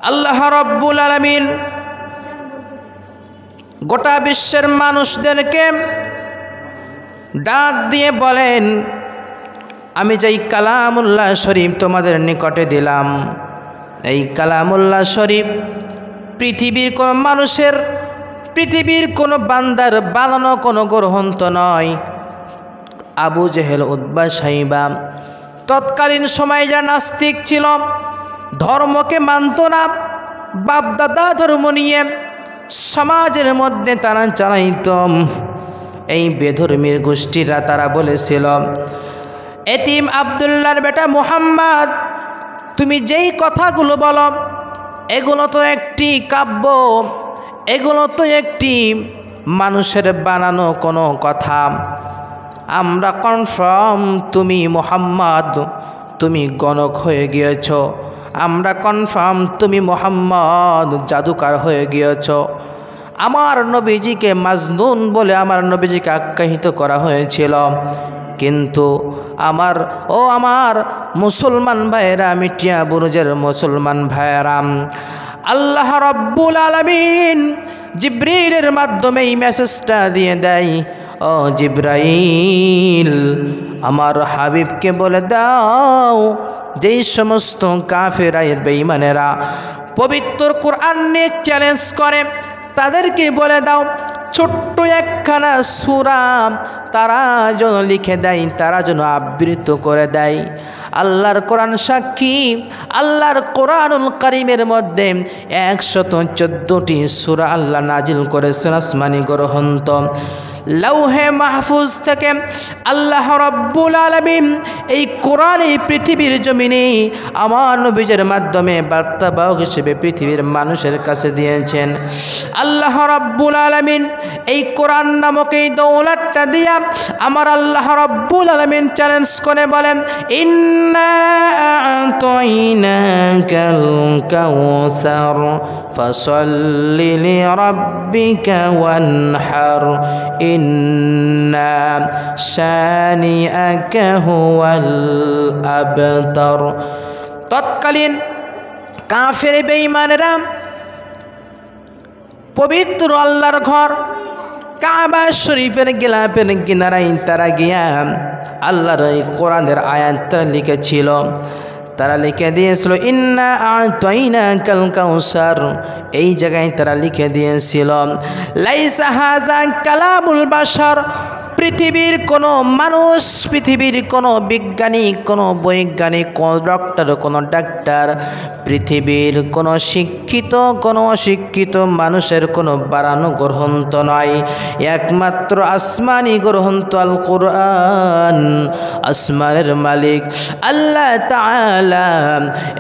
আল্লাহ রাব্বুল আলামিন গোটা বিশ্বের মানুষদেরকে ডাক দিয়ে বলেন, আমি যেই কালামুল্লাহ শরীফ তোমাদের নিকটে দিলাম, এই কালামুল্লাহ শরীফ পৃথিবীর কোনো মানুষের, পৃথিবীর কোনো বান্দার বানানো কোনো গ্রন্থ নয়। আবু জেহেল, উতবা, সাইবা তৎকালীন সময় যারা নাস্তিক ছিল, ধর্মকে মানত না, বাপদাদা ধর্ম নিয়ে সমাজের মধ্যে তারা চালাইত, এই বেধর্মীর গোষ্ঠীরা তারা বলেছিল, এতিম আব্দুল্লাহর বেটা মুহাম্মদ, তুমি যেই কথাগুলো বলো এগুলো তো একটি কাব্য, এগুলো তো একটি মানুষের বানানো কোনো কথা। আমরা কনফার্ম তুমি মুহাম্মদ, তুমি গণক হয়ে গিয়েছ। আমরা কনফার্ম তুমি মুহাম্মদ জাদুকার হয়ে গিয়েছ। আমার নবীজিকে মাজনুন বলে আমার নবীজিকে আখ্যায়িত করা হয়েছিল। কিন্তু আমার মুসলমান ভাইয়েরা, মিটিয়া বুরুজের মুসলমান ভাইয়েরা, আল্লাহ রাব্বুল আলামিন জিবরিলের মাধ্যমে এই মেসেজটা দিয়ে দেয়, ও জিবরাইল, আমার হাবিবকে বলে দাও, যেই সমস্ত কাফেরা বেঈমানেরা পবিত্র কোরআন নিয়ে চ্যালেঞ্জ করে, তাদেরকে বলে দাও ছোট্ট একখানা সূরা তারা যেন লিখে দেয়, তারা যেন আবৃত করে দেয়। আল্লাহর কোরআন সাক্ষী, আল্লাহর কোরআনুল কারীমের মধ্যে 114টি সূরা আল্লাহ নাজিল করেছেন আসমানি গ্রন্থ। লৌহে মাহফুজ থেকে আল্লাহ রাব্বুল আলামিন এই কোরআন এই পৃথিবীর জমিনে আমার নবীর মাধ্যমে বার্তাবাহক হিসেবে পৃথিবীর মানুষের কাছে দিয়েছেন। আল্লাহ রাব্বুল আলামিন এই কোরআন নামক এই দৌলতটা দিয়া আমার আল্লাহ রাব্বুল আলামিন চ্যালেঞ্জ করে বলেন, ইন্না আ'তাইনাকাল কাউসার ফাসাল্লি লিরাব্বিকা ওয়ানহার ইন্না শানিআকা হুয়াল আবতার। তৎকালীন কাফের বেঈমানেরা পবিত্র আল্লাহর ঘর কাবা শরীফের গিলাফের কিনারায় তারা গিয়া আল্লাহর এই কোরআনের আয়াতটা লিখেছিল। তারা লিখে দিয়েছিল ইন্না আ'তাইনাকাল কাউসার, এই জায়গায় তারা লিখে দিয়েছিল লাইসা হাযা কালামুল বাশার, পৃথিবীর কোনো মানুষ, পৃথিবীর কোনো বিজ্ঞানী, কোনো বৈজ্ঞানিক, কোনো ডক্টর, কোনো ডাক্তার, পৃথিবীর কোনো শিক্ষিত, কোনো অশিক্ষিত মানুষের কোনো বানানো গ্রন্থ নয়, একমাত্র আসমানি গ্রন্থ আল কোরআন। আসমানের মালিক আল্লাহ তাআলা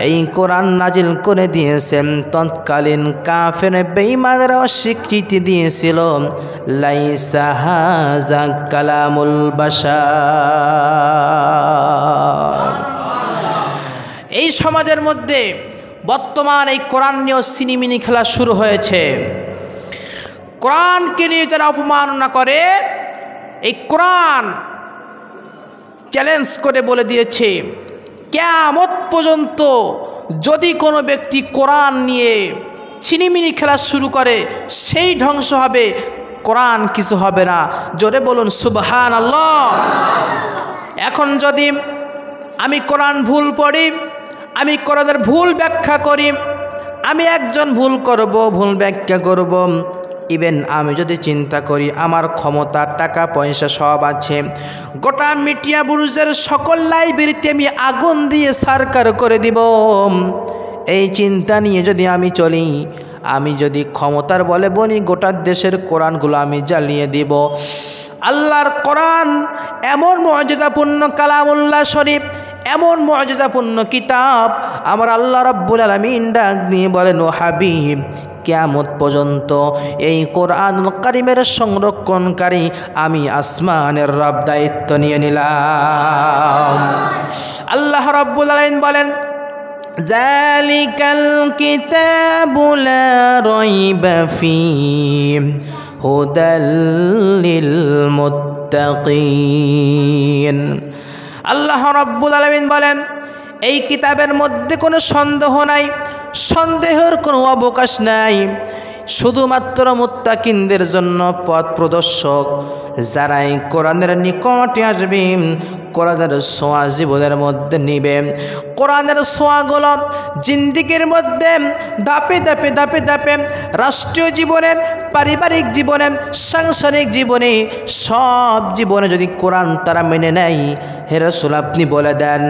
এই কোরআন নাজিল করে দিয়েছেন। তৎকালীন কাফের বেঈমানরা অস্বীকৃতি দিয়েছিল লাইসা হাযা কালামুল বাশার। এই সমাজের মধ্যে বর্তমান এই কোরআন নিয়ে সিনিমিনি খেলা শুরু হয়েছে। কোরআনকে নিয়ে যারা অপমাননা করে, এই কোরআন চ্যালেঞ্জ করে বলে দিয়েছে কিয়ামত পর্যন্ত যদি কোনো ব্যক্তি কোরআন নিয়ে ছিনিমিনি খেলা শুরু করে, সেই ধ্বংস হবে, কোরআন কিছু হবে না। জোরে বলুন সুবহানাল্লাহ। এখন যদি আমি কোরআন ভুল পড়ি, আমি কোরআনের ভুল ব্যাখ্যা করি, আমি একজন ভুল করব, ভুল ব্যাখ্যা করব, ইভেন আমি যদি চিন্তা করি আমার ক্ষমতা, টাকা পয়সা সব আছে, গোটা মিডিয়া বুরুজের সকল লাইব্রেরিতে আমি আগুন দিয়ে সারকার করে দিব, এই চিন্তা নিয়ে যদি আমি চলি, আমি যদি ক্ষমতার বলে বলি গোটা দেশের কোরআনগুলো আমি জ্বালিয়ে দিব। আল্লাহর কোরআন এমন মুআজিজাপূর্ণ কালামুল্লাহ শরীফ, এমন মুআজিজাপূর্ণ কিতাব, আমার আল্লাহ রাব্বুল আলামিন ডাক দিয়ে বলেন, ও হাবিব, কিয়ামত পর্যন্ত এই কোরআনুল কারীমের সংরক্ষণকারী আমি আসমানের রব দায়িত্ব নিয়ে নিলাম। আল্লাহ রাব্বুল আলামিন বলেন, যালিকাল কিতাবু লা রাইবা ফীহি হুদাল লিল মুত্তাকিন। আল্লাহ রাব্বুল আলামিন বলেন, এই কিতাবের মধ্যে কোনো সন্দেহ নাই, সন্দেহের কোনো অবকাশ নাই। শুধুমাত্র মুত্তাকিনদের জন্য পথ প্রদর্শক, যারা এই কোরআনের নিকটে আসবে, কোরআনের ছোঁয়া জীবনের মধ্যে নিবে, কোরআনের ছোঁয়াগুলো জিন্দিগির মধ্যে ধাপে ধাপে ধাপে ধাপে রাষ্ট্রীয় জীবনে, পারিবারিক জীবনে, সাংসারিক জীবনে, সব জীবনে যদি কোরআন তারা মেনে নেয়, হে রাসূল আপনি বলে দেন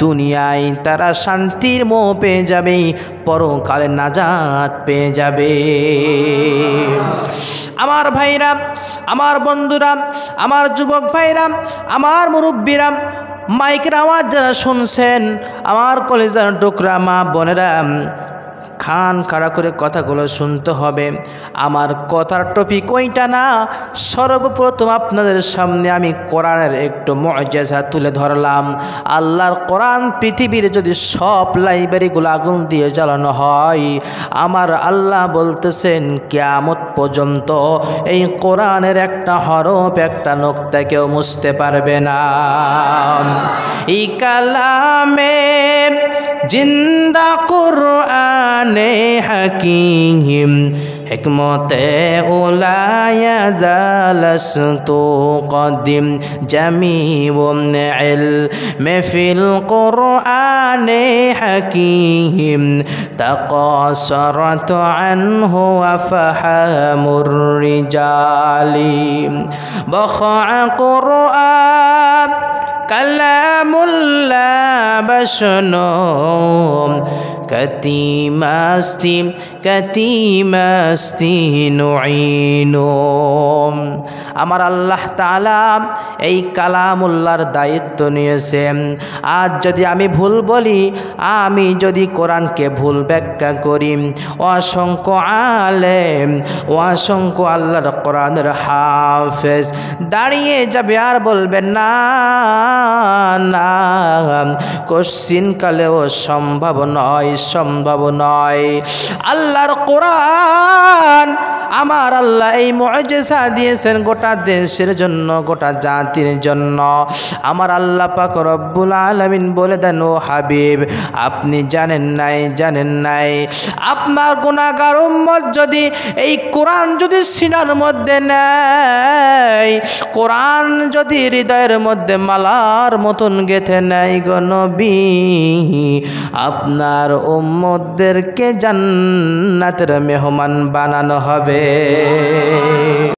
দুনিয়ায় তারা শান্তির মোহ পেয়ে যাবে, পরকালে নাজাত পেয়ে যাবে। আমার ভাইরা, আমার বন্ধুরা, আমার যুবক ভাইরা, আমার মুরব্বীরা, মাইকের আওয়াজ যারা শুনছেন, আমার কলেজার টুকরা মা বোনেরা, খান খাড়া করে কথাগুলো শুনতে হবে। আমার কথার টপিক ওইটা না, সর্বপ্রথম আপনাদের সামনে আমি কোরআনের একটু মুআজিজা তুলে ধরলাম। আল্লাহর কোরআন পৃথিবীর যদি সব লাইব্রেরিগুলো আগুন দিয়ে জ্বালানো হয়, আমার আল্লাহ বলতেছেন কিয়ামত পর্যন্ত এই কোরআনের একটা হরফ, একটা নোক্তা কেউ মুছতে পারবে না। এই কালামে জিন্দা কুরআনে হাকিম হিকমতে উলায়া জালাস্তু কদিম জামিউন ইলমে ফিল কুরআনে হাকিম তাকাসারাত আনহু ওয়া ফাহামুর রিজালি বখা কুরআন কালামুল্লাহ বশনুম কতিমাস্তি নুঈনুম। আমার আল্লাহ তাআলা এই কালামুল্লাহর দায়িত্ব নিয়েছেন। আজ যদি আমি ভুল বলি, আমি যদি কোরআনকে ভুল ব্যাখ্যা করি, অসংখ্য আলেম, অসংখ্য আল্লাহর কোরআনের হাফেজ দাঁড়িয়ে যাবে আর বলবেন না না, কোশ্চিন কালেও সম্ভব নয়, সম্ভব নয়। আল্লাহর কোরআন, আমার আল্লাহ এই মুআজিজা দিয়েছেন গোটা দেশের জন্য, গোটা জাতির জন্য। আমার আল্লাহ পাক রব্বুল আলামিন বলে দেন, ও হাবিব আপনি জানেন নাই, জানেন নাই, আপনার গুনাহগার উম্মত যদি এই কোরআন যদি সিনার মধ্যে নেয়, কোরআন যদি হৃদয়ের মধ্যে মালার মতন গেঁথে নেয় গো নবী, আপনার উম্মতদেরকে জান্নাতের মেহমান বানানো হবে।